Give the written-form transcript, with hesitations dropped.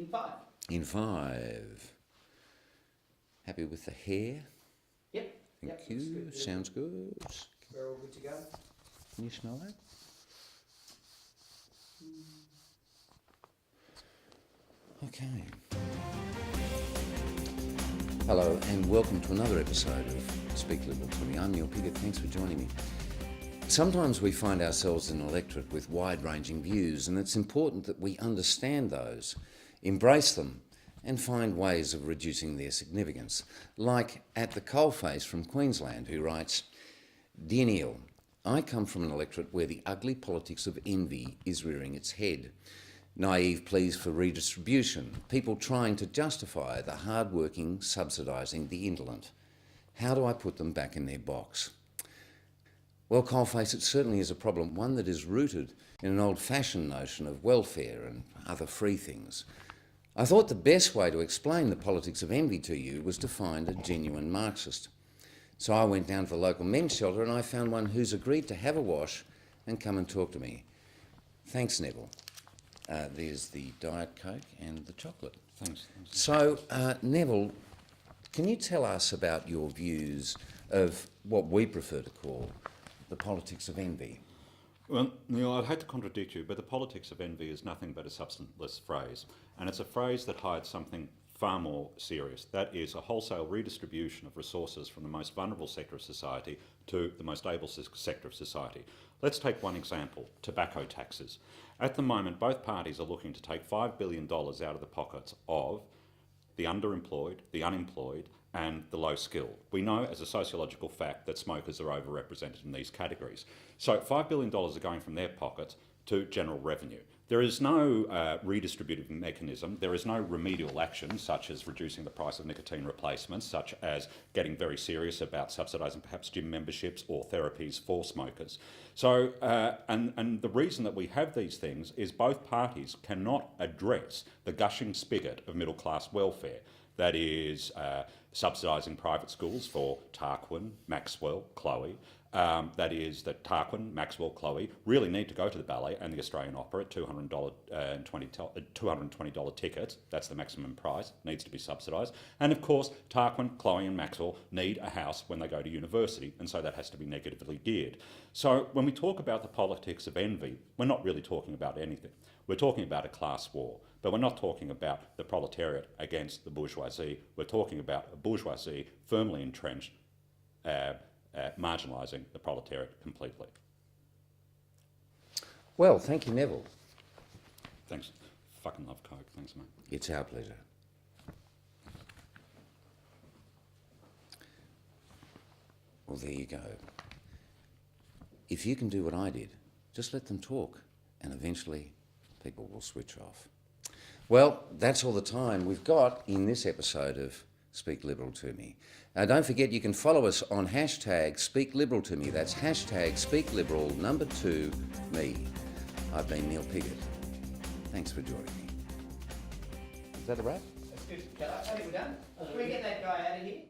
In 5. In 5. Happy with the hair? Yep. Thank you. Good. Sounds good. We're all good to go. Can you smell that? Okay. Hello and welcome to another episode of Speak Liberal to Me. I'm Neil Piggott. Thanks for joining me. Sometimes we find ourselves in an electorate with wide-ranging views, and it's important that we understand those, embrace them, and find ways of reducing their significance. Like at the Coalface from Queensland, who writes, "Dear Neil, I come from an electorate where the ugly politics of envy is rearing its head. Naive pleas for redistribution, people trying to justify the hard-working subsidising the indolent. How do I put them back in their box?" Well, Coalface, it certainly is a problem, one that is rooted in an old-fashioned notion of welfare and other free things. I thought the best way to explain the politics of envy to you was to find a genuine Marxist. So I went down to the local men's shelter and I found one who's agreed to have a wash and come and talk to me. Thanks, Neville. There's the Diet Coke and the chocolate. Thanks. So, Neville, can you tell us about your views of what we prefer to call the politics of envy? Well, Neil, I'd hate to contradict you, but the politics of envy is nothing but a substanceless phrase. And it's a phrase that hides something far more serious. That is a wholesale redistribution of resources from the most vulnerable sector of society to the most able sector of society. Let's take one example, tobacco taxes. At the moment, both parties are looking to take $5 billion out of the pockets of the underemployed, the unemployed, and the low skilled. We know as a sociological fact that smokers are overrepresented in these categories. So $5 billion are going from their pockets to general revenue. There is no redistributive mechanism, there is no remedial action such as reducing the price of nicotine replacements, such as getting very serious about subsidising perhaps gym memberships or therapies for smokers. So, and the reason that we have these things is both parties cannot address the gushing spigot of middle class welfare. That is subsidising private schools for Tarquin, Maxwell, Chloe. That is that Tarquin, Maxwell, Chloe really need to go to the ballet and the Australian Opera at $220 tickets. That's the maximum price, needs to be subsidised. And of course, Tarquin, Chloe and Maxwell need a house when they go to university, and so that has to be negatively geared. So when we talk about the politics of envy, we're not really talking about anything. We're talking about a class war, but we're not talking about the proletariat against the bourgeoisie. We're talking about a bourgeoisie firmly entrenched, marginalising the proletariat completely. Well, thank you, Neville. Thanks. Fucking love Coke. Thanks, mate. It's our pleasure. Well, there you go. If you can do what I did, just let them talk, and eventually people will switch off. Well, that's all the time we've got in this episode of Speak Liberal to Me. Don't forget you can follow us on hashtag Speak Liberal to Me. That's hashtag Speak Liberal 2 me. I've been Neil Piggott. Thanks for joining me. Is that a wrap? That's good. I think we're done. Can we get that guy out of here?